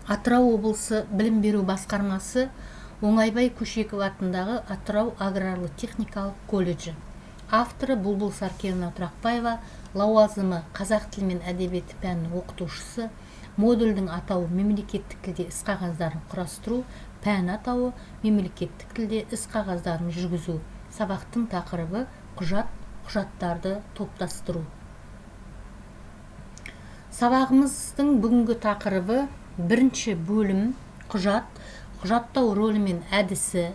Атырау облысы білім беру басқармасы Оңайбай Көшеков атындағы Атырау аграрлы техникалық колледжі. Авторы Бұлбұл Саркевна Тұрақбаева, лауазымы қазақ тілі мен әдебиеті пәнінің оқытушысы, модульдің атауы мемлекеттік тілде іс қағаздарын құрастыру, пән атауы мемлекеттік тілде іс қағаздарын жүргізу. Сабақтың тақырыбы құжаттарды топтастыру. Сабағымыздың бүгінгі тақырыбы бірінші бөлім құжаттау рөлі мен әдісі.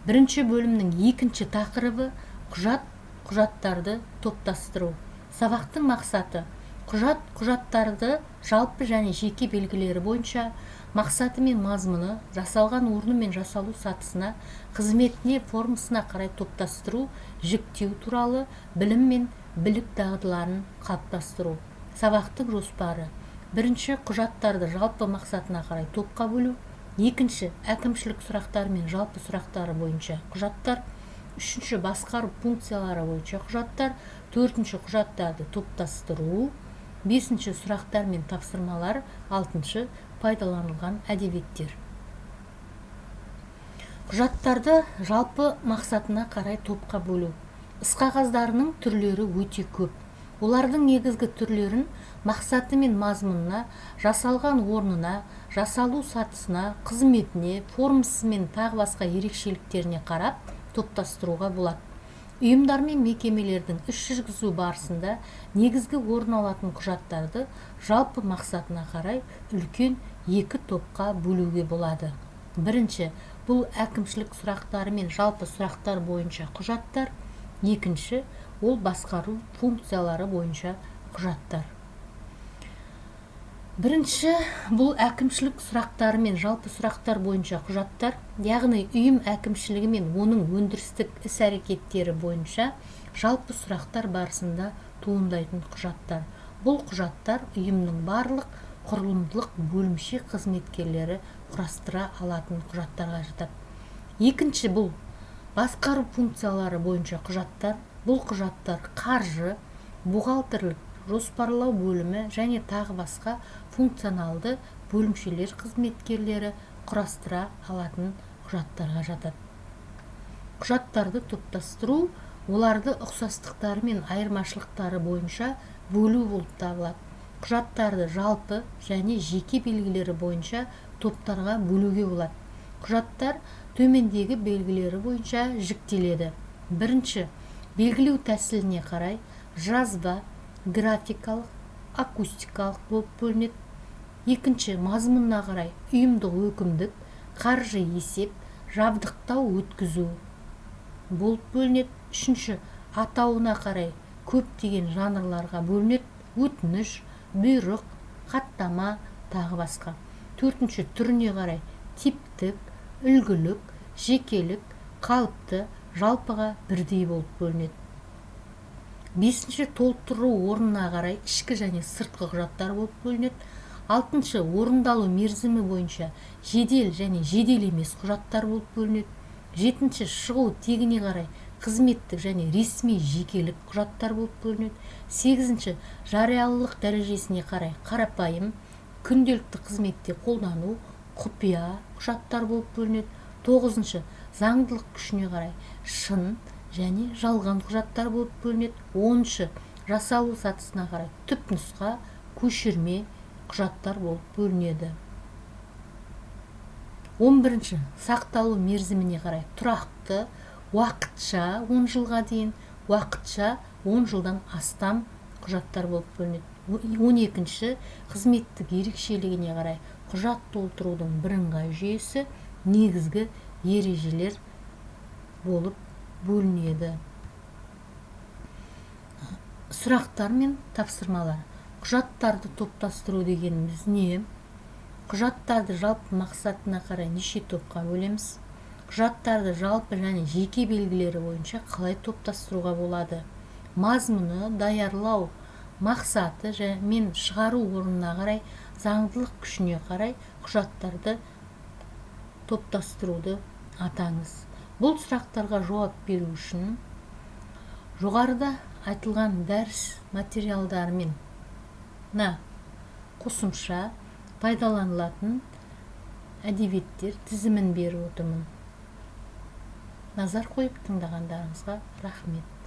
Бірінші бөлімнің екінші тақырыбы құжаттарды топтастыру. Сабақтың мақсаты құжаттарды жалпы және жеке белгілері бойынша мақсаты мен мазмұны, жасалған орны мен жасалу сатысына, қызметіне, формасына қарай топтастыру, жіктеу туралы білім мен білік дағдыларын қалыптастыру. Сабақтың жоспары: бірінші, құжаттарды жалпы мақсатына қарай топқа бөлу. Екінші, әкімшілік сұрақтары мен жалпы сұрақтары бойынша құжаттар. Үшінші, басқару функциялары бойынша құжаттар. Төртінші, құжаттарды топтастыру. Бесінші, сұрақтар мен тапсырмалар. Алтыншы, пайдаланылған әдебиеттер. Құжаттарды жалпы мақсатына қарай топқа бөлу. Іс қағаздарының түрлері өте көп. Олардың негізгі түрлерін мақсаты мен мазмұнына, жасалған орнына, жасалу сатысына, қызметіне, формасы мен тағы басқа ерекшеліктеріне қарап топтастыруға болады. Ұйымдар мен мекемелердің іс жүргізу барысында негізгі орын алатын құжаттарды жалпы мақсатына қарай үлкен екі топқа бөлуге болады. Бірінші, бұл әкімшілік сұрақтары мен жалпы сұрақтар бойынша құжаттар. Екінші, ол басқару функциялары бойынша құжаттар. Бірінші, бұл әкімшілік сұрақтары мен жалпы сұрақтар бойынша құжаттар, яғни ұйым әкімшілігі мен оның өндірістік іс-әрекеттері бойынша жалпы сұрақтар барысында туындайтын құжаттар. Бұл құжаттар ұйымның барлық құрылымдық бөлімше қызметкерлері құрастыра алатын құжаттарға жатады. Екінші, бұл басқару функциялары бойынша құжаттар. Бұл құжаттар қаржы, бухгалтерлік, жоспарлау бөлімі және тағы басқа функционалды бөлімшелер қызметкерлері құрастыра алатын құжаттарға жатады. Құжаттарды топтастыру, оларды ұқсастықтары мен айырмашылықтары бойынша бөлу болып табылады. Құжаттарды жалпы және жеке белгілері бойынша топтарға бөлуге болады. Құжаттар төмендегі белгілері бойынша жіктеледі. Бірінші, белгілеу тәсіліне қарай жазба, графикалық, акустикалық болып бөлінеді. Екінші, мазмұнына қарай ұйымдық өкімдік, қаржы есеп, жабдықтау өткізу болып бөлінеді. Үшінші, атауына қарай көптеген жанрларға бөлінеді. Өтініш, бұйрық, хаттама, тағы басқа. Төртінші, түріне қарай типтік, үлгілік, жекелік, қалыпты, жалпыға бірдей болып бөлінеді. Бесінші, толтыру орнына қарай ішкі және сыртқы құжаттар болып бөлінеді. Алтыншы, орындалу мерзімі бойынша жедел және жедел емес құжаттар болып бөлінеді. Жетінші, шығу тегіне қарай қызметтік және ресми жекелік құжаттар болып бөлінеді. Сегізінші, жариялылық дәрежесіне қарай қарапайым, күнделікті қызметте қолдану, құпия құжаттар болып бөлінеді. Тоғызыншы, заңдылық күшіне қарай шын және жалған құжаттар болып бөлінеді. Оныншы, жасалу сатысына қарай түпнұсқа, көшірме құжаттар болып бөлінеді. 11-ші, сақталу мерзіміне қарай тұрақты, уақытша 10 жылға дейін, уақытша 10 жылдан астам құжаттар болып бөлінеді. 12-ші, қызметтік ерекшелігіне қарай құжат толтырудың бірыңғай жүйесі, негізгі ережелер болып бөлінеді. Сұрақтар мен тапсырмалар. Құжаттарды топтастыру дегеніміз не? Құжаттарды жалпы мақсатына қарай неше топқа бөлеміз? Құжаттарды жалпы және жеке белгілері бойынша қалай топтастыруға болады? Мазмұны, даярлау мақсаты мен шығару орнына қарай, заңдылық күшіне қарай құжаттарды топтастыруды атаңыз. Бұл сұрақтарға жауап беру үшін жоғарыда айтылған дәріс материалдарымен қосымша пайдаланылатын әдебиеттер тізімін беріп отырмын. Назар қойып тыңдағандарыңызға рахмет.